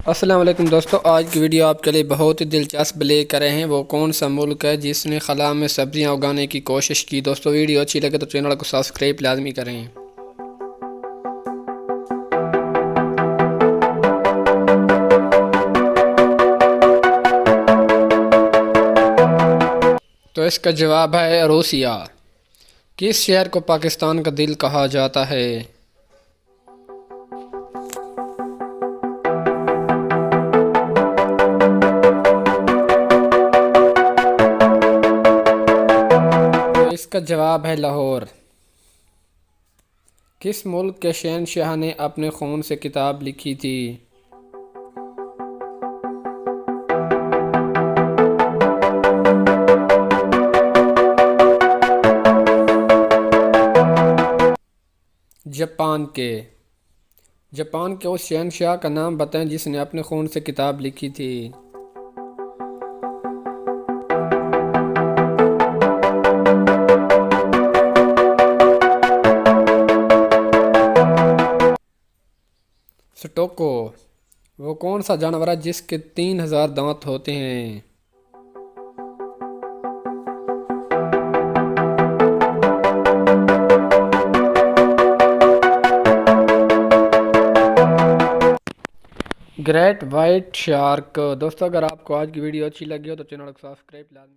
अस्सलाम वालेकुम दोस्तों, आज की वीडियो आपके लिए बहुत ही दिलचस्प लेकर आए हैं। वो कौन सा मुल्क है जिसने खला में सब्जियां उगाने की कोशिश की। दोस्तों वीडियो अच्छी लगे तो चैनल को सब्सक्राइब लाजमी करें। तो इसका जवाब है रूसिया। किस शहर को पाकिस्तान का दिल कहा जाता है? तो इसका जवाब है लाहौर। किस मुल्क के शहंशाह ने अपने खून से किताब लिखी थी? जापान के। जापान के उस शहंशाह का नाम बताएं जिसने अपने खून से किताब लिखी थी। स्टोको। वो कौन सा जानवर है जिसके 3000 दांत होते हैं? Great white shark. दोस्तों अगर आपको आज की वीडियो अच्छी लगी हो तो चैनल को सब्सक्राइब लाजमी